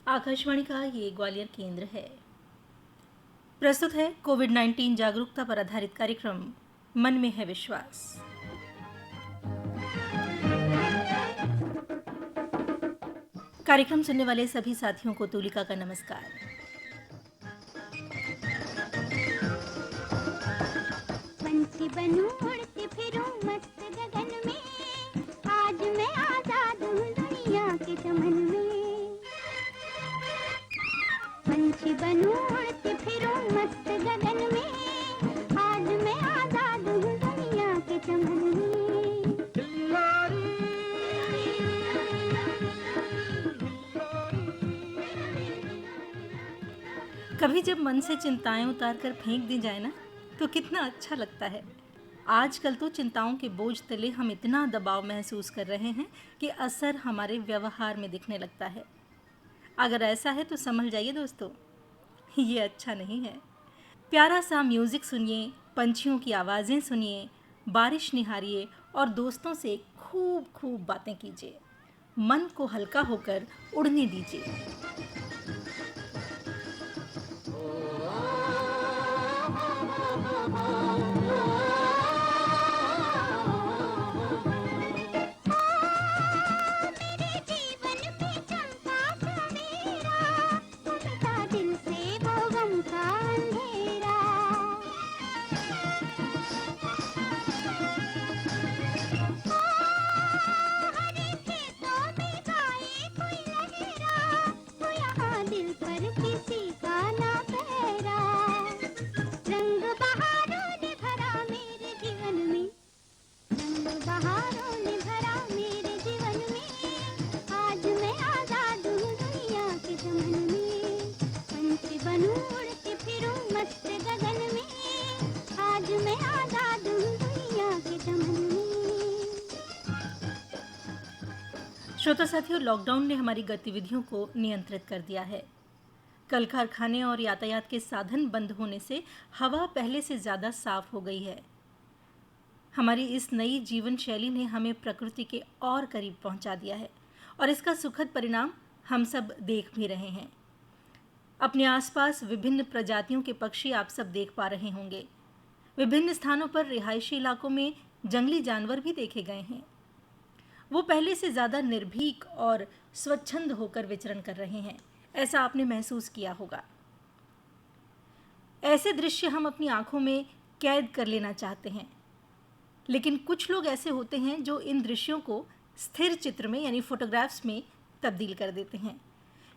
आकाशवाणी का ये ग्वालियर केंद्र है। प्रस्तुत है कोविड-19 जागरूकता पर आधारित कार्यक्रम मन में है विश्वास। कार्यक्रम सुनने वाले सभी साथियों को तुलिका का नमस्कार। पंछी बनूं उड़ती फिरूं मस्त गगन में, आज मैं आजाद हूँ दुनिया के चमन में। पंछी बनूं उड़ती फिरूं मस्त गगन में, आज मैं आजाद हूँ दुनिया के चमन में। कभी जब मन से चिंताएं उतार कर फेंक दी जाए ना, तो कितना अच्छा लगता है। आजकल तो चिंताओं के बोझ तले हम इतना दबाव महसूस कर रहे हैं कि असर हमारे व्यवहार में दिखने लगता है। अगर ऐसा है तो समझ जाइए दोस्तों, ये अच्छा नहीं है। प्यारा सा म्यूजिक सुनिए, पंछियों की आवाज़ें सुनिए, बारिश निहारिए और दोस्तों से खूब खूब बातें कीजिए। मन को हल्का होकर उड़ने दीजिए। मेरे जीवन में चमका सवेरा, मिटा दिल से वो गम का अंधेरा। हरे खेतों में गाए कोई लहरा, तो यहाँ दिल पर किसी का ना पहरा। रंग बहारों ने भरा मेरे जीवन में, रंग बहारों ने भरा मेरे जीवन में, आज मैं आजाद हूँ दुनिया के चमन में। पंछी बनूं उड़ती फिरूं मस्त गगन में, आज मैं आजाद हूँ दुनिया के चमन में। श्रोता साथियों, लॉकडाउन ने हमारी गतिविधियों को नियंत्रित कर दिया है। कल कारखाने और यातायात के साधन बंद होने से हवा पहले से ज़्यादा साफ हो गई है। हमारी इस नई जीवन शैली ने हमें प्रकृति के और करीब पहुंचा दिया है और इसका सुखद परिणाम हम सब देख भी रहे हैं। अपने आसपास विभिन्न प्रजातियों के पक्षी आप सब देख पा रहे होंगे। विभिन्न स्थानों पर रिहायशी इलाकों में जंगली जानवर भी देखे गए हैं। वो पहले से ज़्यादा निर्भीक और स्वच्छंद होकर विचरण कर रहे हैं। ऐसा आपने महसूस किया होगा। ऐसे दृश्य हम अपनी आंखों में कैद कर लेना चाहते हैं, लेकिन कुछ लोग ऐसे होते हैं जो इन दृश्यों को स्थिर चित्र में यानी फोटोग्राफ्स में तब्दील कर देते हैं।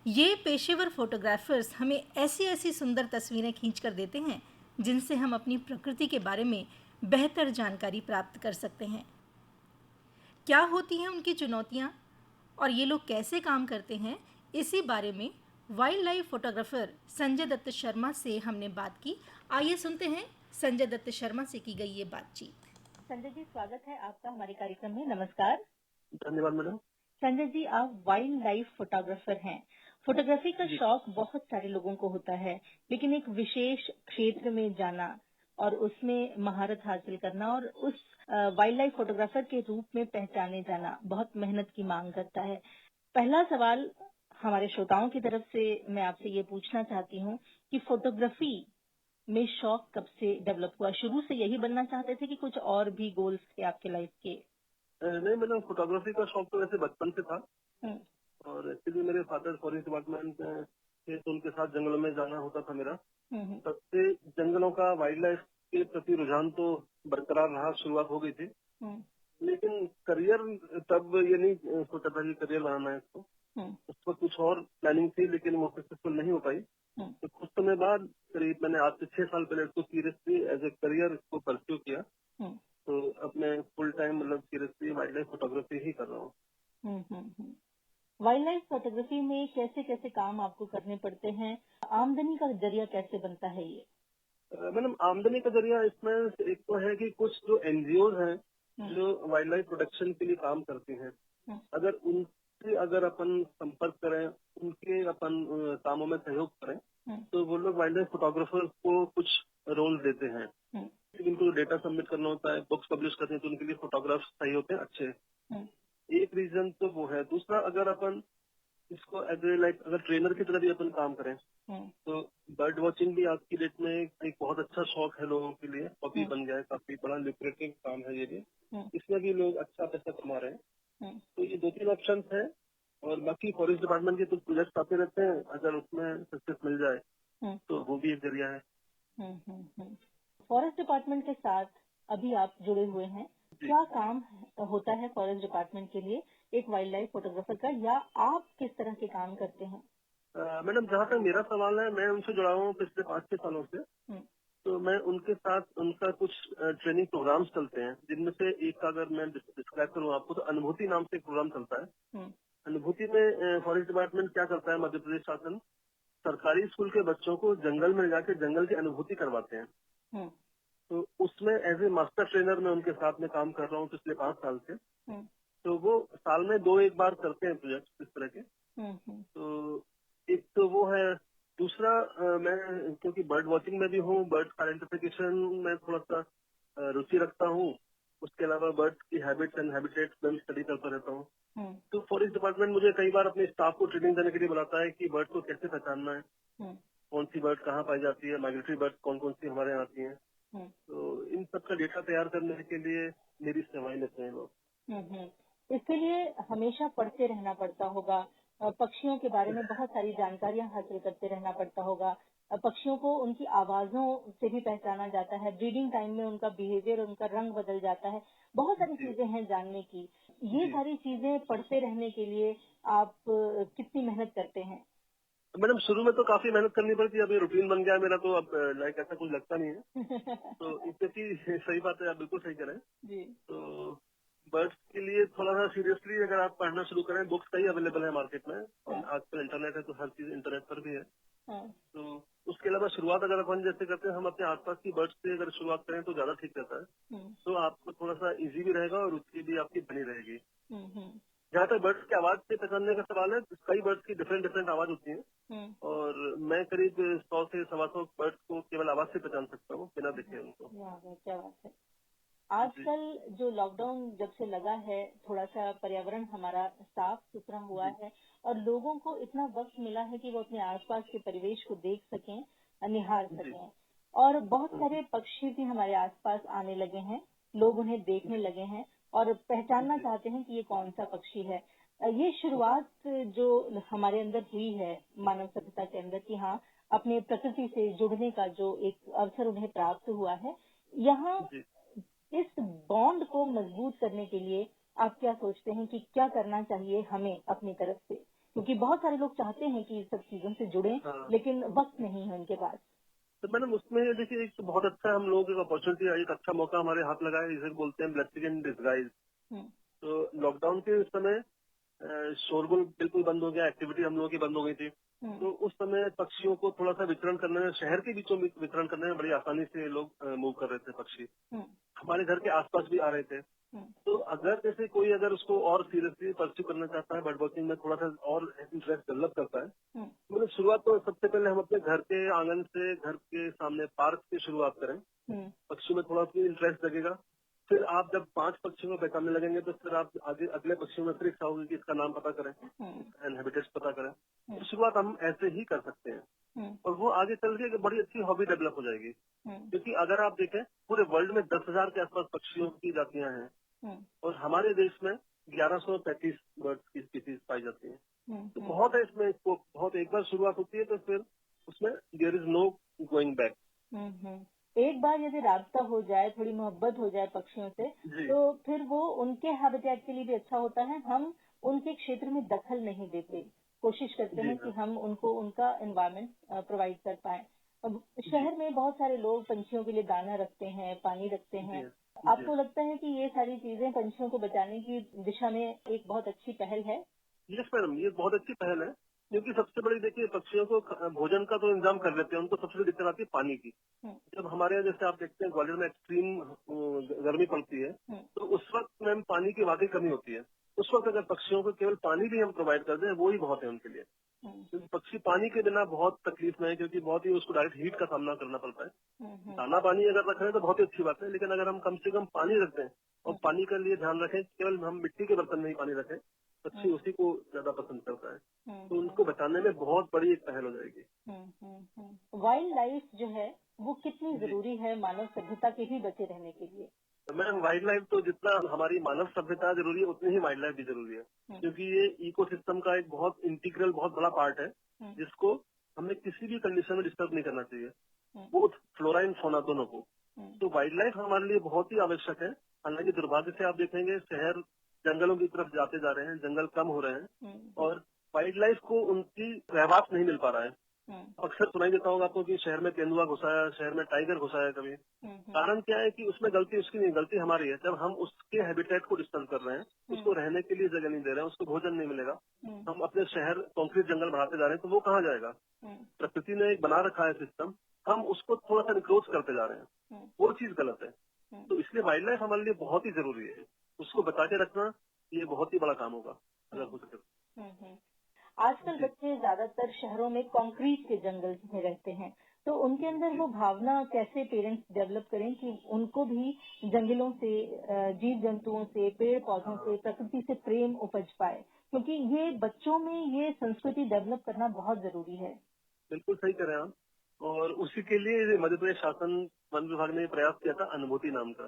ये पेशेवर फोटोग्राफर्स हमें ऐसी ऐसी सुंदर तस्वीरें खींच कर देते हैं जिनसे हम अपनी प्रकृति के बारे में बेहतर जानकारी प्राप्त कर सकते हैं। क्या होती हैं उनकी चुनौतियाँ और ये लोग कैसे काम करते हैं, इसी बारे में wild life photographer Sanjay Dutt Sharma से हमने बात की। आइए सुनते हैं संजय दत्त शर्मा से की गई ये बातचीत। संजय जी, स्वागत है आपका हमारे कार्यक्रम में। नमस्कार। धन्यवाद मैडम। संजय जी, आप वाइल्ड लाइफ फोटोग्राफर हैं। फोटोग्राफी का जी। शौक बहुत सारे लोगों को होता है, लेकिन एक विशेष क्षेत्र में जाना और उसमें महारत हासिल करना और उस वाइल्ड लाइफ फोटोग्राफर के रूप में पहचाने जाना बहुत मेहनत की मांग करता है। पहला सवाल हमारे श्रोताओं की तरफ से मैं आपसे ये पूछना चाहती हूँ कि फोटोग्राफी में शौक कब से डेवलप हुआ? शुरू से यही बनना चाहते थे कि कुछ और भी गोल्स थे आपके लाइफ के? नहीं मैडम, फोटोग्राफी का शौक तो वैसे बचपन से था हम्म, और एक्चुअली मेरे फादर फॉरेस्ट डिपार्टमेंट में थे तो उनके साथ जंगलों में जाना होता था मेरा। हम्म, तब से जंगलों का वाइल्ड लाइफ के प्रति रुझान तो बरकरार रहा, शुरुआत हो गई थी। हम्म, लेकिन करियर तब ये नहीं सोचा था कि करियर बनाना है इसको। हम्म, उस पर कुछ और प्लानिंग थी लेकिन वो सक्सेसफुल नहीं हो पाई। हम्म, तो कुछ समय बाद करीब मैंने आज से 6 साल पहले इसको सीरियसली एज ए करियर इसको परस्यू किया। हम्म, तो अब मैं फुल टाइम मतलब सीरियसली वाइल्ड लाइफ फोटोग्राफी ही कर रहा हूँ। वाइल्ड लाइफ फोटोग्राफी में कैसे कैसे काम आपको करने पड़ते हैं? आमदनी का जरिया कैसे बनता है ये? मैडम, आमदनी का जरिया इसमें एक तो है कि कुछ जो एनजीओ हैं जो वाइल्ड लाइफ प्रोटेक्शन के लिए काम करती हैं, हम्म, अगर उनसे अगर अपन संपर्क करें, उनके अपन कामों में सहयोग करें, हम्म, तो वो लोग वाइल्ड लाइफ फोटोग्राफर्स को कुछ रोल देते हैं। हम्म, इनको डेटा सबमिट करना होता है, बुक्स पब्लिश करनी है, तो उनके लिए फोटोग्राफ्स चाहिए होते हैं अच्छे। हम्म, एक रीजन तो वो है। दूसरा, अगर अपन इसको एज ए लाइक अगर ट्रेनर की तरह भी अपन काम करें तो बर्ड वॉचिंग भी आज की डेट में एक बहुत अच्छा शौक है लोगों के लिए, हॉबी बन गया है, काफी बड़ा ल्यूक्रेटिव काम है ये भी। इसमें भी लोग अच्छा पैसा कमा रहे हैं। तो ये 2-3 ऑप्शन है। और बाकी फॉरेस्ट डिपार्टमेंट के कुछ प्रोजेक्ट आते रहते हैं, अगर उसमें सक्सेस मिल जाए तो वो भी एक जरिया है। फॉरेस्ट डिपार्टमेंट के साथ अभी आप जुड़े हुए हैं, क्या काम होता है फॉरेस्ट डिपार्टमेंट के लिए एक वाइल्ड लाइफ फोटोग्राफर का, या आप किस तरह के काम करते हैं? मैडम, जहाँ तक मेरा सवाल है, मैं उनसे जुड़ा हुआ हूँ पिछले 5-6 सालों से। तो मैं उनके साथ उनका कुछ ट्रेनिंग प्रोग्राम्स चलते हैं, जिनमें से एक का अगर मैं डिस्क्राइब करूँ आपको तो अनुभूति नाम से एक प्रोग्राम चलता है। अनुभूति में फॉरेस्ट डिपार्टमेंट क्या करता है, मध्य प्रदेश शासन सरकारी स्कूल के बच्चों को जंगल में जाके जंगल की अनुभूति करवाते हैं। तो उसमें एज ए मास्टर ट्रेनर मैं उनके साथ में काम कर रहा हूँ पिछले 5 साल से। तो वो साल में 2-1 बार करते हैं प्रोजेक्ट इस तरह के। तो एक तो वो है। दूसरा मैं क्योंकि बर्ड वॉचिंग में भी हूँ, बर्ड आइडेंटिफिकेशन में थोड़ा सा रुचि रखता हूँ। उसके अलावा बर्ड की हैबिट्स एंड हैबिटेट्स में स्टडी करता रहता हूँ। तो फॉरेस्ट डिपार्टमेंट मुझे कई बार अपने स्टाफ को ट्रेनिंग देने के लिए बुलाता है कि बर्ड को कैसे पहचानना है, कौन सी बर्ड कहाँ पाई जाती है, माइग्रेटरी बर्ड कौन कौन सी हमारे यहाँ आती हैं। तो इन सब का डेटा तैयार करने के लिए मेरी सेवाएं लेते हैं लोग। इसके लिए हमेशा पढ़ते रहना पड़ता होगा, पक्षियों के बारे में बहुत सारी जानकारियां हासिल करते रहना पड़ता होगा। पक्षियों को उनकी आवाजों से भी पहचाना जाता है, ब्रीडिंग टाइम में उनका बिहेवियर, उनका रंग बदल जाता है, बहुत सारी चीजें हैं जानने की। ये सारी चीजें पढ़ते रहने के लिए आप कितनी मेहनत करते हैं? मैडम, शुरू में तो काफी मेहनत करनी पड़ती है, अभी रूटीन बन गया है मेरा, तो अब लाइक ऐसा कुछ लगता नहीं है। तो क्योंकि सही बात है, आप बिल्कुल सही करें। जी। तो बर्ड्स के लिए थोड़ा सा सीरियसली अगर आप पढ़ना शुरू करें, बुक्स कई अवेलेबल है मार्केट में, और आजकल इंटरनेट है तो हर चीज इंटरनेट पर भी है। तो उसके अलावा शुरुआत अगर अपन जैसे करते हैं, हम अपने आसपास की बर्ड्स से अगर शुरुआत करें तो ज्यादा ठीक रहता है। तो आपको थोड़ा सा इजी भी रहेगा और रुचि भी आपकी बनी रहेगी। जहाँ तक बर्ड्स की आवाज से पहचानने का सवाल है, कई बर्ड्स की डिफरेंट डिफरेंट आवाज होती है, और मैं करीब 100 से 125 बर्ड्स को केवल आवाज से पहचान सकता हूँ, बिना देखे उनको। क्या बात है। आजकल जो लॉकडाउन जब से लगा है, थोड़ा सा पर्यावरण हमारा साफ सुथरा हुआ है और लोगों को इतना वक्त मिला है कि वो अपने आसपास के परिवेश को देख सकें, निहार सकें, और बहुत सारे पक्षी भी हमारे आसपास आने लगे हैं, लोग उन्हें देखने लगे हैं और पहचानना चाहते हैं कि ये कौन सा पक्षी है। ये शुरुआत जो हमारे अंदर हुई है मानव सभ्यता के अंदर, कि हाँ, अपने प्रकृति से जुड़ने का जो एक अवसर उन्हें प्राप्त हुआ है, यहाँ इस बॉन्ड को मजबूत करने के लिए आप क्या सोचते हैं कि क्या करना चाहिए हमें अपनी तरफ से? क्योंकि बहुत सारे लोग चाहते हैं कि इस सब चीजों से जुड़ें, लेकिन वक्त नहीं है उनके पास। तो मैडम, उसमें देखिए एक तो बहुत अच्छा हम लोग एक अपॉर्चुनिटी आई, एक अच्छा मौका हमारे हाथ लगा है, जिसे बोलते हैं ब्लेसिंग इन डिस्गाइज। तो लॉकडाउन के समय शोरगुल बिल्कुल बंद हो गया, एक्टिविटी हम लोगों की बंद हो गई थी। तो उस समय पक्षियों को थोड़ा सा वितरण करने में, शहर के बीचों में वितरण करने में बड़ी आसानी से लोग मूव कर रहे थे। पक्षी हमारे घर के आसपास भी आ रहे थे। तो अगर जैसे कोई अगर उसको और सीरियसली परस्यू करना चाहता है, बर्ड वॉचिंग में थोड़ा सा और इंटरेस्ट डेवलप करता है, मतलब शुरुआत तो सबसे पहले हम अपने घर के आंगन से, घर के सामने पार्क से शुरुआत करें। पक्षियों में थोड़ा सा इंटरेस्ट लगेगा, फिर आप जब 5 पक्षियों को पहचानने लगेंगे तो फिर आप आगे अगले पक्षियों में फिर इच्छा होगी कि इसका नाम पता करें एंड हैबिटेट्स पता करें। तो शुरुआत हम ऐसे ही कर सकते हैं, और वो आगे चल के एक बड़ी अच्छी हॉबी डेवलप हो जाएगी। क्योंकि अगर आप देखें, पूरे वर्ल्ड में 10,000 के आसपास पक्षियों की जातियां हैं, और हमारे देश में 1135 बर्ड्स की स्पीसीज पाई जाती है। तो बहुत है इसमें स्कोप, बहुत। एक बार शुरुआत होती है तो फिर उसमें there is no going back. एक बार यदि राब्ता हो जाए, थोड़ी मोहब्बत हो जाए पक्षियों से, तो फिर वो उनके हैबिटेट के लिए भी अच्छा होता है। हम उनके क्षेत्र में दखल नहीं देते, कोशिश करते हैं कि हम उनको उनका एनवायरनमेंट प्रोवाइड कर पाए। अब शहर में बहुत सारे लोग पंछियों के लिए दाना रखते हैं, पानी रखते हैं। आपको लगता है कि ये सारी चीजें पंछियों को बचाने की दिशा में एक बहुत अच्छी पहल है? यस मैडम, ये बहुत अच्छी पहल है, क्योंकि सबसे बड़ी देखिए, पक्षियों को भोजन का तो इंतजाम कर लेते हैं, उनको सबसे बड़ी दिक्कत आती है पानी की। जब हमारे यहाँ जैसे आप देखते हैं ग्वालियर में एक्सट्रीम गर्मी पड़ती है, तो उस वक्त मैम पानी की वाकई कमी होती है। उस वक्त अगर पक्षियों को केवल पानी भी हम प्रोवाइड कर दें, वो ही बहुत है उनके लिए। क्योंकि पक्षी पानी के बिना बहुत तकलीफ में है, क्योंकि बहुत ही उसको डायरेक्ट हीट का सामना करना पड़ता है। दाना पानी अगर रख रहे हैं तो बहुत ही अच्छी बात है, लेकिन अगर हम कम से कम पानी रख दें, और पानी के लिए ध्यान रखें केवल हम मिट्टी के बर्तन में ही पानी रखें, पक्षी उसी को ज्यादा पसंद करता है। तो उनको बचाने में बहुत बड़ी एक पहल हो जाएगी। वाइल्ड लाइफ जो है वो कितनी जरूरी है मानव सभ्यता के ही बचे रहने के लिए? तो मैडम वाइल्ड लाइफ तो जितना हमारी मानव सभ्यता जरूरी है उतनी ही वाइल्ड लाइफ भी जरूरी है, क्योंकि ये इकोसिस्टम का एक बहुत इंटीग्रल बहुत बड़ा पार्ट है जिसको हमें किसी भी कंडीशन में डिस्टर्ब नहीं करना चाहिए, बोथ फ्लोरा एंड फौना दोनों को। तो वाइल्ड लाइफ हमारे लिए बहुत ही आवश्यक है। हालांकि दुर्भाग्य से आप देखेंगे शहर जंगलों की तरफ जाते जा रहे हैं, जंगल कम हो रहे हैं और वाइल्ड लाइफ को उनकी रहवास नहीं मिल पा रहा है। अक्सर सुनाई देता होगा आपको कि शहर में तेंदुआ घुसा है, शहर में टाइगर घुसा है कभी। कारण क्या है कि उसमें गलती उसकी नहीं, गलती हमारी है। जब हम उसके हैबिटेट को डिस्टर्ब कर रहे हैं, उसको रहने के लिए जगह नहीं दे रहे हैं, उसको भोजन नहीं मिलेगा, हम अपने शहर कंक्रीट जंगल बढ़ाते जा रहे हैं, तो वो कहाँ जाएगा? प्रकृति ने एक बना रखा है सिस्टम, हम उसको थोड़ा सा इंक्रोच करते जा रहे हैं, वो चीज गलत है। तो इसलिए वाइल्ड लाइफ हमारे लिए बहुत ही जरूरी है, उसको बचा के रखना ये बहुत ही बड़ा काम होगा अगर हो सके। आजकल बच्चे ज्यादातर शहरों में कंक्रीट के जंगल में रहते हैं, तो उनके अंदर वो भावना कैसे पेरेंट्स डेवलप करें कि उनको भी जंगलों से, जीव जंतुओं से, पेड़ पौधों से, प्रकृति से प्रेम उपज पाए, क्योंकि ये बच्चों में ये संस्कृति डेवलप करना बहुत जरूरी है। बिल्कुल सही कह रहे हैं आप। और उसी के लिए मध्य प्रदेश शासन वन विभाग ने प्रयास किया था अनुभूति नाम का।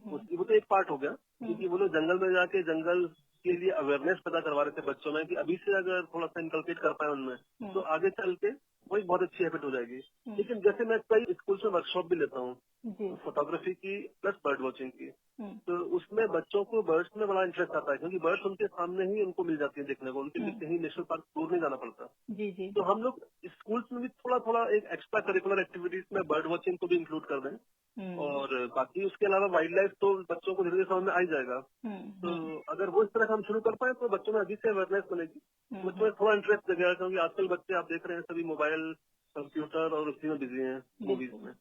वो तो एक पार्ट हो गया, क्योंकि वो लोग जंगल में जाके जंगल के लिए अवेयरनेस पैदा करवा रहे थे बच्चों में कि अभी से अगर थोड़ा सा इनकलकेट कर पाए उनमें तो आगे चल के वो एक बहुत अच्छी हैबिट हो जाएगी। लेकिन जैसे मैं कई स्कूल में वर्कशॉप भी लेता हूँ फोटोग्राफी की प्लस बर्ड वॉचिंग की, तो उसमें बच्चों को बर्ड्स में बड़ा इंटरेस्ट आता है, क्योंकि बर्ड्स उनके सामने ही उनको मिल जाती है देखने को, उनके लिए कहीं नेशनल पार्क दूर नहीं जाना पड़ता। तो हम लोग स्कूल्स में भी थोड़ा थोड़ा एक एक्स्ट्रा करिकुलर एक्टिविटीज में बर्ड वॉचिंग को भी इंक्लूड कर दें, और बाकी उसके अलावा वाइल्ड लाइफ तो बच्चों को धीरे धीरे समझ में आ ही जाएगा। तो अगर वो इस तरह का हम शुरू कर पाए तो बच्चों में अभी से अवेयरनेस बनेगी, बच्चों में थोड़ा इंटरेस्ट जगेगा, क्योंकि आजकल बच्चे आप देख रहे हैं सभी मोबाइल, कंप्यूटर और उसी में बिजी हैं, मूवीज में।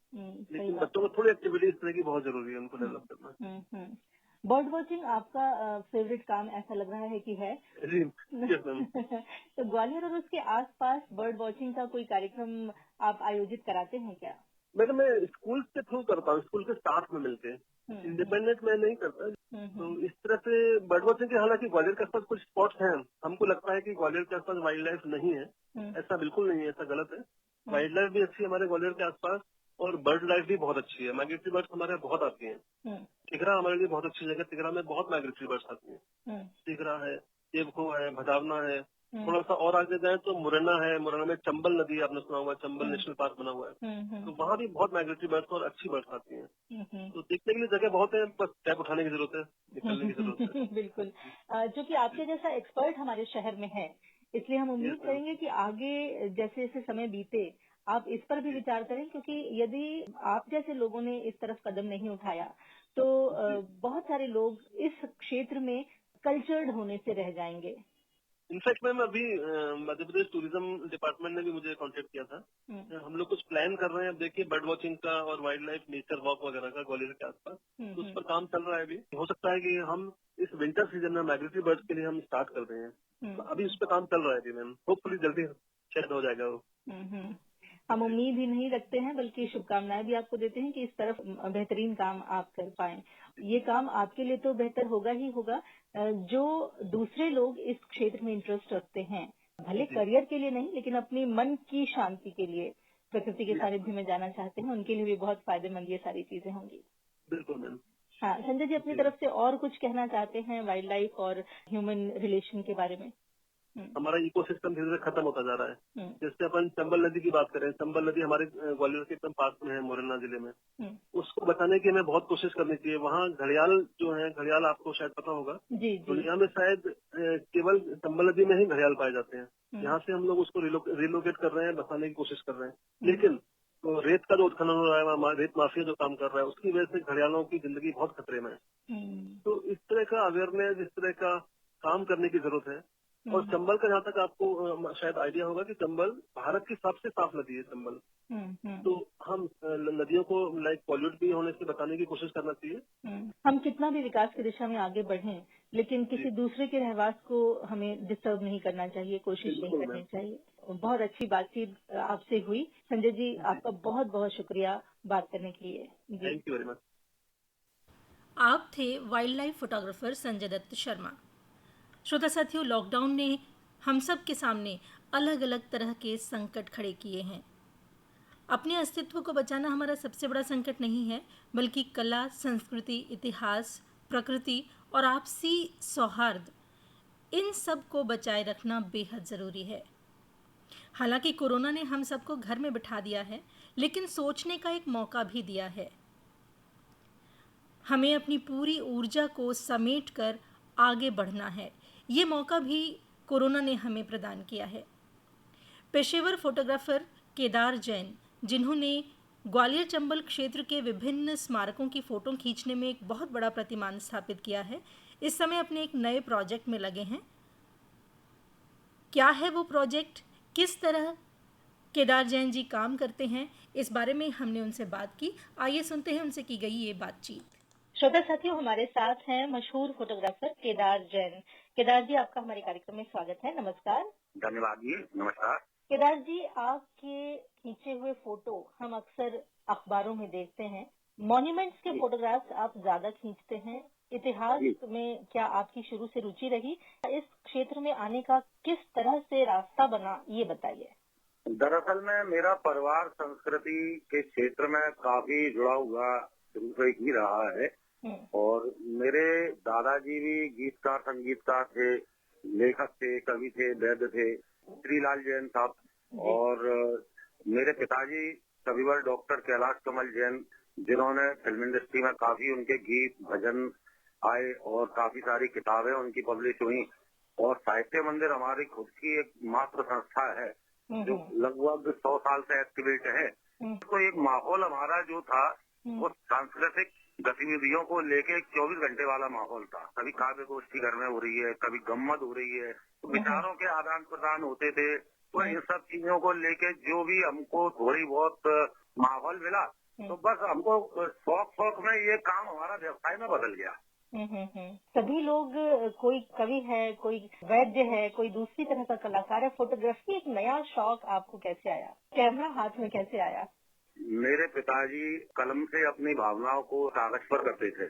लेकिन बच्चों को थोड़ी एक्टिविटीज तरह की बहुत जरूरी है उनको डेवलप करना। बर्ड वॉचिंग आपका फेवरेट काम ऐसा लग रहा है कि है? जी yes, मैम। तो ग्वालियर और उसके आसपास बर्ड वॉचिंग का कोई कार्यक्रम आप आयोजित कराते हैं क्या? मैडम मैं स्कूल के थ्रू करता हूँ, स्कूल के स्टाफ में मिलके, इंडिपेंडेंट मैं नहीं करता। तो इस तरह से बर्ड वॉचिंग के, हालांकि ग्वालियर के आसपास कुछ स्पॉट्स हैं, हमको लगता है कि ग्वालियर के आसपास वाइल्ड लाइफ नहीं है, ऐसा बिल्कुल नहीं है, ऐसा गलत है। वाइल्ड लाइफ भी अच्छी है हमारे ग्वालियर के आसपास और बर्ड लाइफ भी बहुत अच्छी है। माइग्रेटरी बर्ड्स हमारे यहाँ बहुत आती हैं। तिगरा हमारे लिए बहुत अच्छी जगह, तिगरा में बहुत माइग्रेटरी बर्ड्स आती हैं। तिगरा है, देवखो है, भदावना है। थोड़ा सा और आगे जाए तो मुरैना है, मुरैना में चंबल नदी आपने सुना हुआ, चंबल नेशनल पार्क बना हुआ है, तो वहाँ भी बहुत माइग्रेटरी बर्ड्स और अच्छी बर्ड्स आती हैं। तो देखने के लिए जगह बहुत है, बस स्टेप उठाने की जरूरत है, निकलने की जरूरत है। बिल्कुल। चूंकि आपके जैसा एक्सपर्ट हमारे शहर में है, इसलिए हम उम्मीद करेंगे कि आगे जैसे जैसे समय बीते आप इस पर भी विचार करें, क्योंकि यदि आप जैसे लोगों ने इस तरफ कदम नहीं उठाया तो बहुत सारे लोग इस क्षेत्र में कल्चर्ड होने से रह जाएंगे। इनफैक्ट मैम अभी मध्य प्रदेश टूरिज्म डिपार्टमेंट ने भी मुझे कांटेक्ट किया था। हम लोग कुछ प्लान कर रहे हैं, अब देखिए बर्ड वॉचिंग का और वाइल्ड लाइफ नेचर वॉक वगैरह का ग्वालियर के आसपास, तो उस पर काम चल रहा है। अभी हो सकता है कि हम इस विंटर सीजन में माइग्रेटरी बर्ड्स के लिए हम स्टार्ट कर रहे हैं, तो अभी उस पर काम चल रहा है मैम, होपफुली जल्दी शायद हो जाएगा वो। हम उम्मीद ही नहीं रखते हैं बल्कि शुभकामनाएं भी आपको देते हैं कि इस तरफ बेहतरीन काम आप कर पाएं। ये काम आपके लिए तो बेहतर होगा ही होगा, जो दूसरे लोग इस क्षेत्र में इंटरेस्ट रखते हैं, भले करियर के लिए नहीं लेकिन अपनी मन की शांति के लिए प्रकृति के सानिध्य में जाना चाहते हैं, उनके लिए भी बहुत फायदेमंद ये सारी चीजें होंगी। बिल्कुल मैम। हाँ, संजय जी अपनी तरफ से और कुछ कहना चाहते हैं वाइल्ड लाइफ और ह्यूमन रिलेशन के बारे में? हमारा इकोसिस्टम धीरे धीरे खत्म होता जा रहा है। जैसे अपन चंबल नदी की बात करें, चंबल नदी हमारे ग्वालियर के एकदम पास में है, मुरैना जिले में। उसको बचाने की हमें बहुत कोशिश करनी चाहिए। वहाँ घड़ियाल जो है, घड़ियाल आपको शायद पता होगा, दुनिया में शायद केवल चंबल नदी में ही घड़ियाल पाए जाते हैं। यहाँ से हम लोग उसको रिलोकेट कर रहे हैं, बचाने की कोशिश कर रहे हैं, लेकिन तो रेत का जो उत्खनन हो रहा है, रेत माफिया जो काम कर रहा है, उसकी वजह से घड़ियालों की जिंदगी बहुत खतरे में है। तो इस तरह का अवेयरनेस, इस तरह का काम करने की जरूरत है। और चंबल का जहाँ तक आपको शायद आइडिया होगा कि चंबल भारत की सबसे साफ नदी है चंबल। तो हम नदियों को पॉल्यूट भी होने से बचाने की कोशिश करना चाहिए। हम कितना भी विकास की दिशा में आगे बढ़ें, लेकिन किसी दूसरे के रहवास को हमें डिस्टर्ब नहीं करना चाहिए, कोशिश नहीं करनी चाहिए। बहुत अच्छी बातचीत आपसे हुई संजय जी, आपका बहुत बहुत शुक्रिया बात करने के लिए। Thank you very much. आप थे wild life photographer Sanjay Dutt Sharma. श्रोता साथियों, लॉकडाउन ने हम सब के सामने अलग अलग तरह के संकट खड़े किए हैं। अपने अस्तित्व को बचाना हमारा सबसे बड़ा संकट नहीं है, बल्कि कला, संस्कृति, इतिहास, प्रकृति और आपसी सौहार्द, इन सब को बचाए रखना बेहद ज़रूरी है। हालांकि कोरोना ने हम सबको घर में बिठा दिया है, लेकिन सोचने का एक मौका भी दिया है। हमें अपनी पूरी ऊर्जा को समेटकर आगे बढ़ना है। ये मौका भी कोरोना ने हमें प्रदान किया है। पेशेवर फोटोग्राफर केदार जैन, जिन्होंने ग्वालियर चंबल क्षेत्र के विभिन्न स्मारकों की फोटो खींचने में एक बहुत बड़ा प्रतिमान स्थापित किया है, इस समय अपने एक नए प्रोजेक्ट में लगे हैं। क्या है वो प्रोजेक्ट, किस तरह केदार जैन जी काम करते हैं, इस बारे में हमने उनसे बात की। आइए सुनते हैं उनसे की गई ये बातचीत। श्रोता साथियों, हमारे साथ हैं मशहूर फोटोग्राफर केदार जैन। केदार जी, आपका हमारे कार्यक्रम में स्वागत है। नमस्कार। धन्यवाद जी, नमस्कार। केदार जी, आपके खींचे हुए फोटो हम अक्सर अखबारों में देखते हैं। मॉन्यूमेंट्स के फोटोग्राफ्स आप ज्यादा खींचते हैं। इतिहास में क्या आपकी शुरू से रुचि रही? इस क्षेत्र में आने का किस तरह से रास्ता बना, ये बताइए। दरअसल में मेरा परिवार संस्कृति के क्षेत्र में काफी जुड़ा हुआ शुरू से ही रहा है और मेरे दादाजी भी गीतकार, संगीतकार थे, लेखक थे, कवि थे, वैद्य थे, श्रीलाल जैन साहब, और मेरे पिताजी कविवर डॉक्टर कैलाश कमल जैन, जिन्होंने फिल्म इंडस्ट्री में काफी उनके गीत भजन आए और काफी सारी किताबें उनकी पब्लिश हुई। और साहित्य मंदिर हमारी खुद की एक मात्र संस्था है जो लगभग 100 साल से एक्टिवेट है। तो एक माहौल हमारा जो था वो सांस्कृतिक गतिविधियों को लेके एक 24 घंटे वाला माहौल था। कभी काव्य गोष्ठी घर में हो रही है, कभी गम्मत हो रही है, तो विचारों के आदान प्रदान होते थे। तो इन सब चीजों को लेके जो भी हमको थोड़ी बहुत माहौल मिला, तो बस हमको शौक में ये काम हमारा व्यवसाय में बदल गया। सभी लोग, कोई कवि है, कोई वैद्य है, कोई दूसरी तरह का कलाकार है। फोटोग्राफी एक नया शौक आपको कैसे आया? कैमरा हाथ में कैसे आया? मेरे पिताजी कलम से अपनी भावनाओं को कागज पर करते थे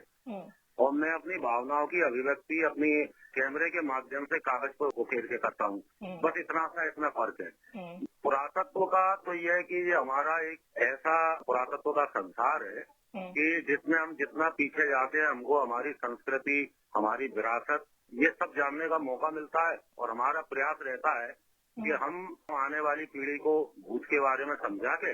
और मैं अपनी भावनाओं की अभिव्यक्ति अपनी कैमरे के माध्यम से कागज पर उकेर के करता हूँ। बस इतना सा इसमें फर्क है। पुरातत्व का तो यह है कि ये हमारा एक ऐसा पुरातत्व का संसार है कि जिसमें हम जितना पीछे जाते हैं हमको हमारी संस्कृति, हमारी विरासत, ये सब जानने का मौका मिलता है। और हमारा प्रयास रहता है कि हम आने वाली पीढ़ी को भूत के बारे में समझा के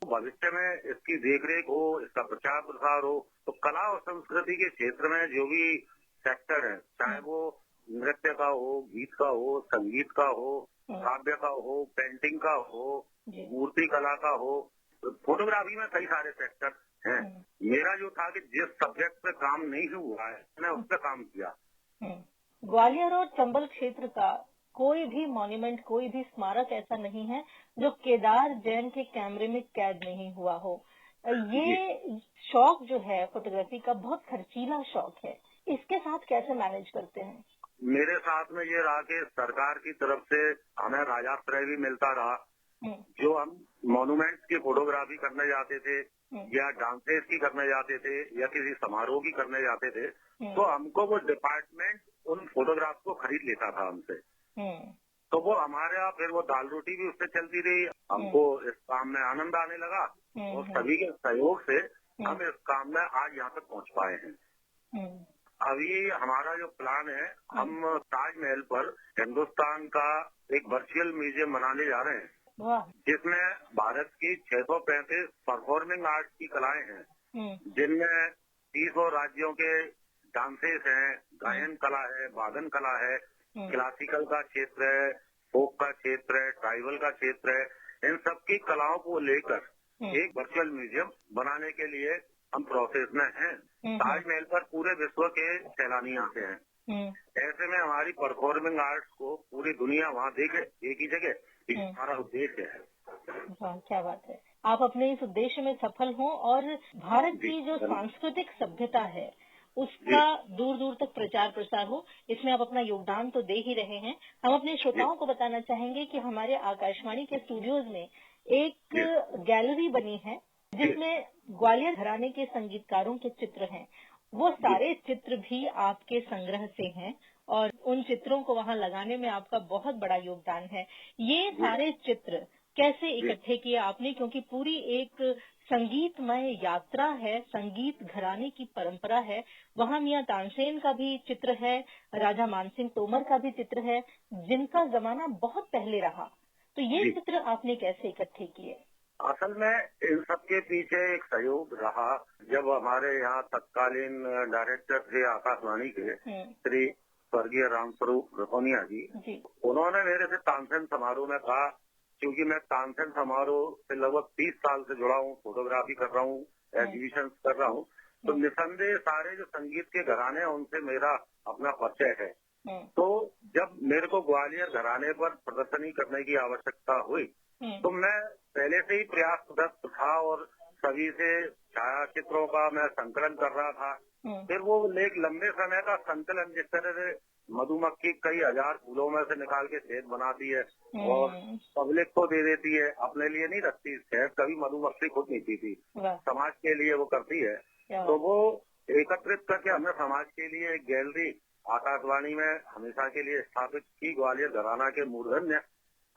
भविष्य में इसकी देखरेख हो, इसका प्रचार प्रसार हो। तो कला और संस्कृति के क्षेत्र में जो भी सेक्टर है, चाहे वो नृत्य का हो, गीत का हो, संगीत का हो, काव्य का हो, पेंटिंग का हो, मूर्ति कला का हो, तो फोटोग्राफी में कई सारे सेक्टर हैं। मेरा जो था कि जिस सब्जेक्ट पे काम नहीं हुआ है मैंने उस पर काम किया। ग्वालियर और चंबल क्षेत्र का कोई भी मॉन्यूमेंट, कोई भी स्मारक ऐसा नहीं है जो केदार जैन के कैमरे में कैद नहीं हुआ हो। ये शौक जो है फोटोग्राफी का, बहुत खर्चीला शौक है। इसके साथ कैसे मैनेज करते हैं? मेरे साथ में ये रहा कि सरकार की तरफ से हमें राजाश्रय भी मिलता रहा। जो हम मॉन्यूमेंट्स की फोटोग्राफी करने जाते थे या डांसेस की करने जाते थे या किसी समारोह की करने जाते थे, तो हमको वो डिपार्टमेंट उन फोटोग्राफ को खरीद लेता था हमसे। तो वो हमारे यहाँ फिर वो दाल रोटी भी उससे चलती रही। हमको इस काम में आनंद आने लगा और सभी के सहयोग से हम इस काम में आज यहाँ तक पहुँच पाए हैं। अभी हमारा जो प्लान है, हम ताजमहल पर हिंदुस्तान का एक वर्चुअल म्यूजियम बनाने जा रहे हैं जिसमें भारत की 635 परफॉर्मिंग आर्ट की कलाएं हैं, जिनमें 30 राज्यों के डांसेस हैं, गायन कला है, वादन कला है, क्लासिकल का क्षेत्र है, फोक का क्षेत्र है, ट्राइबल का क्षेत्र है। इन सब की कलाओं को लेकर एक वर्चुअल म्यूजियम बनाने के लिए हम प्रोसेस में हैं। ताजमहल पर पूरे विश्व के सैलानी आते हैं। ऐसे में हमारी परफॉर्मिंग आर्ट्स को पूरी दुनिया वहाँ देखे एक ही जगह, हमारा उद्देश्य है। हाँ, क्या बात है। आप अपने इस उद्देश्य में सफल हों और भारत की जो सांस्कृतिक सभ्यता है उसका दूर दूर तक प्रचार प्रसार हो, इसमें आप अपना योगदान तो दे ही रहे हैं। हम अपने श्रोताओं को बताना चाहेंगे कि हमारे आकाशवाणी के स्टूडियोज में एक गैलरी बनी है जिसमें ग्वालियर घराने के संगीतकारों के चित्र हैं। वो सारे चित्र भी आपके संग्रह से हैं और उन चित्रों को वहाँ लगाने में आपका बहुत बड़ा योगदान है। ये सारे चित्र कैसे इकट्ठे किए आपने, क्योंकि पूरी एक संगीतमय यात्रा है, संगीत घराने की परंपरा है। वहाँ मियां तानसेन का भी चित्र है, राजा मानसिंह तोमर का भी चित्र है, जिनका जमाना बहुत पहले रहा। तो ये चित्र आपने कैसे इकट्ठे किए? असल में इन सबके पीछे एक सहयोग रहा। जब हमारे यहाँ तत्कालीन डायरेक्टर थे आकाशवाणी के श्री स्वर्गीय रामस्वरूप रतौनिया जी, उन्होंने मेरे से तानसेन समारोह में कहा, क्योंकि मैं तानसेन समारोह से लगभग 30 साल से जुड़ा हूँ, फोटोग्राफी कर रहा हूँ, एग्जीबिशन कर रहा हूँ, तो निसंदेह सारे जो संगीत के घराने हैं उनसे मेरा अपना परिचय है। तो जब मेरे को ग्वालियर घराने पर प्रदर्शनी करने की आवश्यकता हुई, तो मैं पहले से ही प्रयासरत था और सभी से छायाचित्रों का मैं संकलन कर रहा था। फिर वो एक लंबे समय का संकलन, जिस तरह से मधुमक्खी कई हजार फूलों में से निकाल के शहद बनाती है और पब्लिक को दे देती है, अपने लिए नहीं रखती शहद, कभी मधुमक्खी खुद नहीं पीती, समाज के लिए वो करती है। तो वो एकत्रित करके हमने समाज के लिए एक गैलरी आकाशवाणी में हमेशा के लिए स्थापित की, ग्वालियर घराना के मूर्धन्य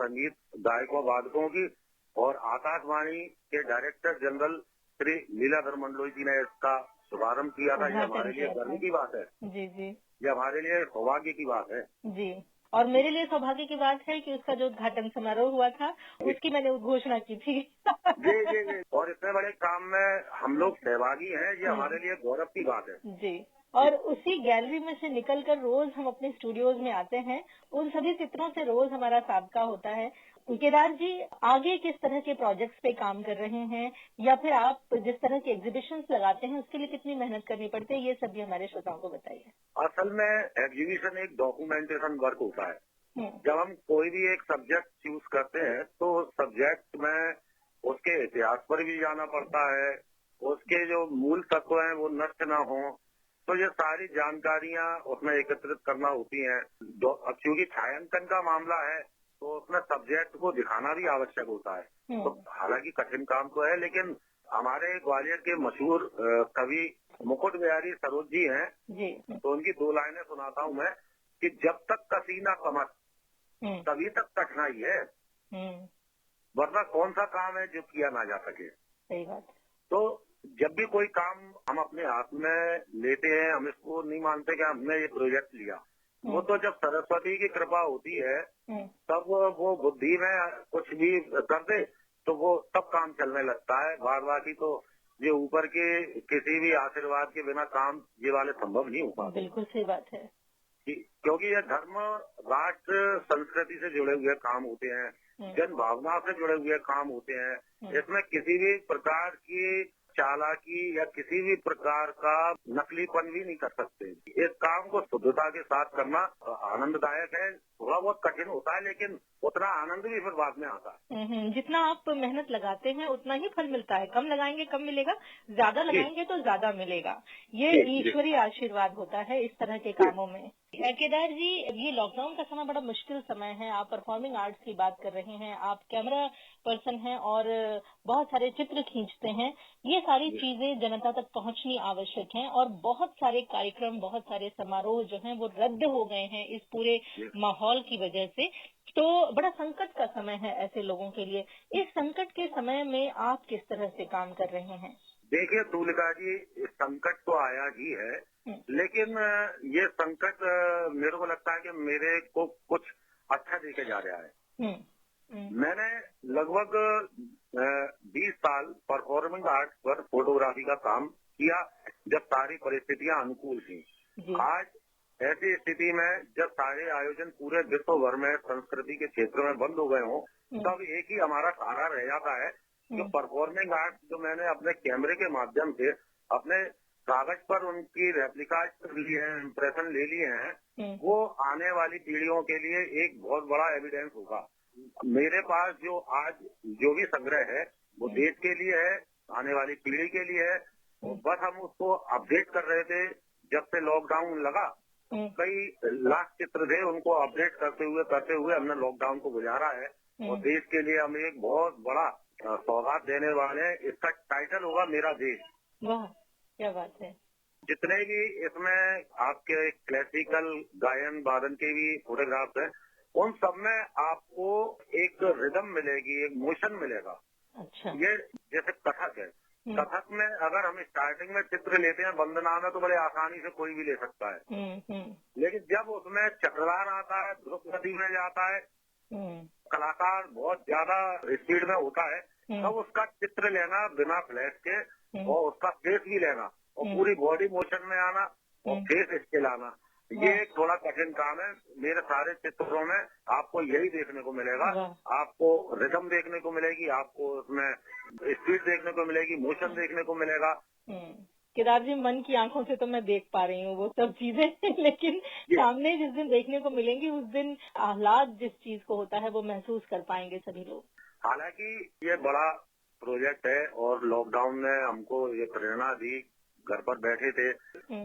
संगीत गायकों वादकों की, और आकाशवाणी के डायरेक्टर जनरल श्री लीलाधर मंडलोई जी ने इसका शुभारंभ किया था। ये हमारे लिए गर्व की बात है जी जी, ये हमारे लिए सौभाग्य की बात है जी। और मेरे लिए सौभाग्य की बात है कि उसका जो उद्घाटन समारोह हुआ था उसकी मैंने घोषणा की थी। जी जी जी, और इतने बड़े काम में हम लोग सहभागी हैं, ये हमारे लिए गौरव की बात है जी। और उसी गैलरी में से निकलकर रोज हम अपने स्टूडियोज में आते हैं, उन सभी चित्रों से रोज हमारा साबका होता है। केदार जी, आगे किस तरह के प्रोजेक्ट्स पे काम कर रहे हैं, या फिर आप जिस तरह के एग्जीबिशंस लगाते हैं उसके लिए कितनी मेहनत करनी पड़ती है, ये सभी हमारे श्रोताओं को बताइए। असल में एग्जीबिशन एक डॉक्यूमेंटेशन वर्क होता है। जब हम कोई भी एक सब्जेक्ट चूज करते हैं तो सब्जेक्ट में उसके इतिहास पर भी जाना पड़ता है, उसके जो मूल तत्व हैं वो नष्ट न हो, तो ये सारी जानकारियां उसमें एकत्रित करना होती हैं। क्योंकि छायांकन का मामला है तो उसमें सब्जेक्ट को दिखाना भी आवश्यक होता है। तो हालांकि कठिन काम तो है, लेकिन हमारे ग्वालियर के मशहूर कवि मुकुट बिहारी सरोज जी हैं, तो उनकी 2 लाइनें सुनाता हूं मैं कि जब तक कसीना कमर तभी तक कठिनाई है, वरना कौन सा काम है जो किया ना जा सके। सही बात। तो जब भी कोई काम हम अपने हाथ में लेते हैं, हम इसको नहीं मानते कि हमने ये प्रोजेक्ट लिया, वो तो जब सरस्वती की कृपा होती है तब वो बुद्धि में कुछ भी कर दे तो वो तब काम चलने लगता है। बार की तो ये ऊपर के किसी भी आशीर्वाद के बिना काम ये वाले संभव नहीं हो पाते। बिल्कुल सही बात है, क्योंकि ये धर्म, राष्ट्र, संस्कृति से जुड़े हुए काम होते हैं, जन भावना से जुड़े हुए काम होते हैं। इसमें किसी भी प्रकार की चालाकी या किसी भी प्रकार का नकलीपन भी नहीं कर सकते। इस काम को शुद्धता के साथ करना आनंददायक है, थोड़ा बहुत कठिन होता है, लेकिन उतना आनंद भी फिर बाद में आता है। जितना आप मेहनत लगाते हैं उतना ही फल मिलता है। कम लगाएंगे कम मिलेगा, ज्यादा लगाएंगे तो ज्यादा मिलेगा। ये ईश्वरीय आशीर्वाद होता है इस तरह के कामों में। केदार जी, ये लॉकडाउन का समय बड़ा मुश्किल समय है। आप परफॉर्मिंग आर्ट्स की बात कर रहे हैं, आप कैमरा पर्सन हैं और बहुत सारे चित्र खींचते हैं। ये सारी चीजें जनता तक पहुंचनी आवश्यक हैं और बहुत सारे कार्यक्रम, बहुत सारे समारोह जो हैं वो रद्द हो गए हैं इस पूरे माहौल की वजह से। तो बड़ा संकट का समय है ऐसे लोगों के लिए। इस संकट के समय में आप किस तरह से काम कर रहे हैं? देखिए तुलिका जी, संकट तो आया ही है, लेकिन ये संकट मेरे को लगता है कि मेरे को कुछ अच्छा देके जा रहा है। मैंने लगभग 20 साल परफॉर्मिंग आर्ट पर फोटोग्राफी का काम किया जब सारी परिस्थितियां अनुकूल थी। आज ऐसी स्थिति में जब सारे आयोजन पूरे विश्व भर में संस्कृति के क्षेत्र में बंद हो गए हों, तब एक ही हमारा सहारा रह जाता है जो परफॉर्मिंग आर्ट जो मैंने अपने कैमरे के माध्यम से अपने कागज पर उनकी रेप्लिका लिए हैं, इम्प्रेशन ले लिए हैं, वो आने वाली पीढ़ियों के लिए एक बहुत बड़ा एविडेंस होगा। मेरे पास जो आज जो भी संग्रह है वो देश के लिए है, आने वाली पीढ़ी के लिए है। बस हम उसको अपडेट कर रहे थे। जब से लॉकडाउन लगा कई लाख चित्र थे, उनको अपडेट करते हुए हमने लॉकडाउन को गुजारा है और देश के लिए हम एक बहुत बड़ा सौगात देने वाले हैं। इसका टाइटल होगा मेरा देश। वाह, क्या बात है। जितने भी इसमें आपके क्लासिकल गायन वादन के भी फोटोग्राफ्स हैं, उन सब में आपको एक रिदम मिलेगी, एक मोशन मिलेगा। अच्छा। ये जैसे कथक है, कथक में अगर हम स्टार्टिंग में चित्र लेते हैं वंदना में, तो बड़े आसानी से कोई भी ले सकता है। लेकिन जब उसमें चक्रवार आता है, ध्रुव गति में जाता है, कलाकार बहुत ज्यादा स्पीड में होता है, तब उसका चित्र लेना बिना फ्लैश के और उसका फेस भी लेना और पूरी बॉडी मोशन में आना और फेस इसके लाना, ये एक थोड़ा कठिन काम है। मेरे सारे चित्रों में आपको यही देखने को मिलेगा। आपको रिदम देखने को मिलेगी, आपको उसमें स्पीड देखने को मिलेगी, मोशन देखने को मिलेगा। केदार जी, मन की आंखों से तो मैं देख पा रही हूँ वो सब चीजें लेकिन सामने जिस दिन देखने को मिलेंगी उस दिन आह्लाद जिस चीज को होता है वो महसूस कर पाएंगे सभी लोग। हालांकि ये बड़ा प्रोजेक्ट है और लॉकडाउन ने हमको ये प्रेरणा दी, घर पर बैठे थे,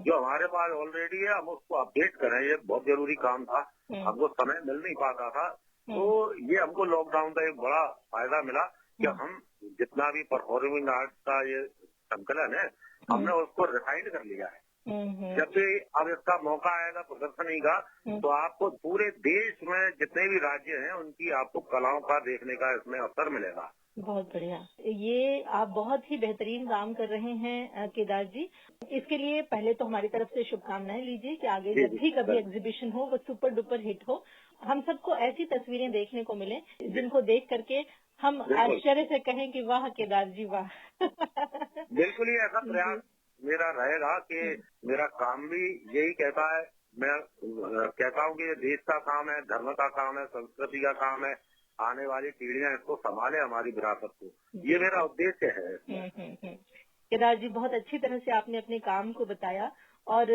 जो हमारे पास ऑलरेडी है हम उसको अपडेट करें, ये बहुत जरूरी काम था। हमको समय मिल नहीं पाता था, तो ये हमको लॉकडाउन का एक बड़ा फायदा मिला कि हम जितना भी परफॉर्मिंग आर्ट का ये संकलन है, हमने उसको रिफाइंड कर लिया है। जब भी अब इसका मौका आएगा प्रदर्शनी का, तो आपको पूरे देश में जितने भी राज्य हैं उनकी आपको कलाओं का देखने का इसमें अवसर मिलेगा। बहुत बढ़िया, ये आप बहुत ही बेहतरीन काम कर रहे हैं केदार जी। इसके लिए पहले तो हमारी तरफ से शुभकामनाएं लीजिए कि आगे जब भी कभी एग्जीबिशन हो वो सुपर डुपर हिट हो, हम सबको ऐसी तस्वीरें देखने को मिले जिनको देख करके हम आश्चर्य से कहें कि वाह केदार जी वाह। बिल्कुल ही ऐसा प्रयास मेरा रहेगा कि मेरा काम भी यही कहता है। मैं कहता हूँ कि ये देश का काम है, धर्म का काम है, संस्कृति का काम है, आने वाली पीढ़ियां इसको संभाले हमारी विरासत को, ये मेरा उद्देश्य है। केदार जी, बहुत अच्छी तरह से आपने अपने काम को बताया और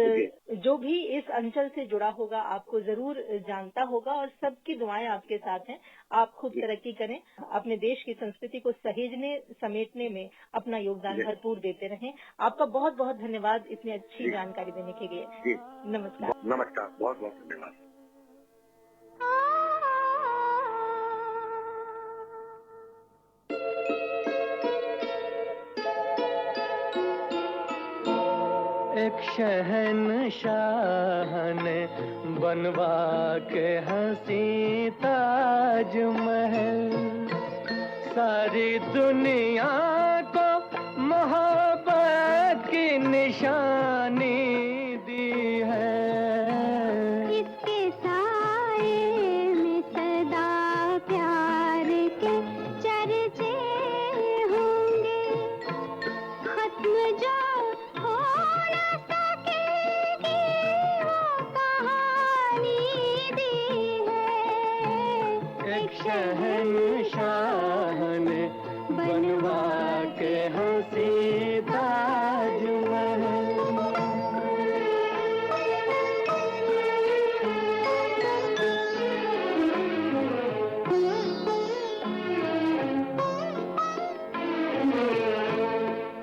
जो भी इस अंचल से जुड़ा होगा आपको जरूर जानता होगा और सबकी दुआएं आपके साथ हैं। आप खूब तरक्की करें, अपने देश की संस्कृति को सहेजने समेटने में अपना योगदान भरपूर देते रहें। आपका बहुत बहुत धन्यवाद इतनी अच्छी जानकारी देने के लिए। नमस्कार। नमस्कार, बहुत बहुत धन्यवाद। एक शहंशाह ने बनवा के हंसी ताजमहल, सारी दुनिया को मोहब्बत की निशानी दी है। इसके साए में सदा प्यार के चर्चे होंगे, खत्म जो हो न सकेगी वो कहानी दी है। एक शहंशाह ने बनवा के हंसी ताजमहल।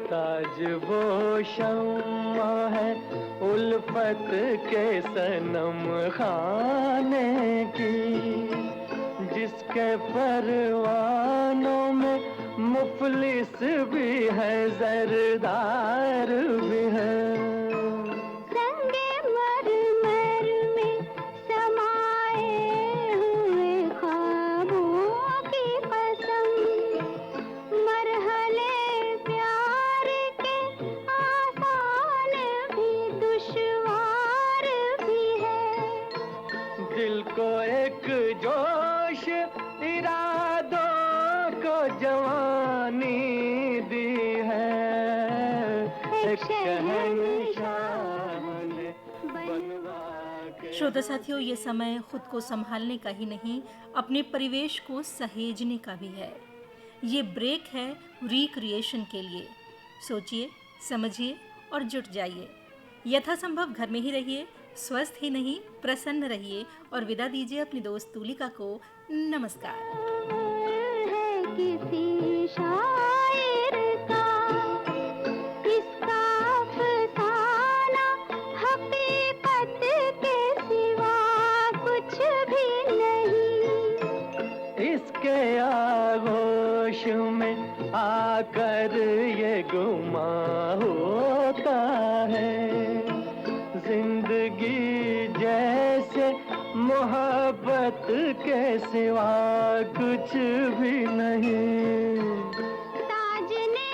ताज वो शम्मा है उल्फत के सनम खाने की, जिसके परवानों में मुफलिस भी है, जरदार भी है। संगे मरमर में समाए हुए ख्वाबों की कसम, मरहले प्यार के आसान भी दुश्वार भी है। दिल को एक जोश इरादों को जवानी दी है। एक शहंशाह ने बनवा के। श्रोता साथियों, ये समय खुद को संभालने का ही नहीं, अपने परिवेश को सहेजने का भी है। ये ब्रेक है रिक्रिएशन के लिए। सोचिए, समझिए और जुट जाइए। यथासंभव घर में ही रहिए, स्वस्थ ही नहीं प्रसन्न रहिए और विदा दीजिए अपनी दोस्त तुलिका को। नमस्कार। है किसी शायर का इसका अफसाना, हकीकत के सिवा कुछ भी नहीं। इसके आगोश में आकर ये गुमा होता है। जिंदगी जैसे मोहब्बत के सिवा कुछ भी नहीं। साजने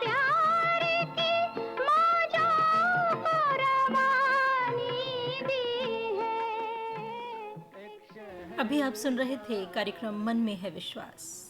प्यार की मौजों को रवानी दी है। अभी आप सुन रहे थे कार्यक्रम मन में है विश्वास।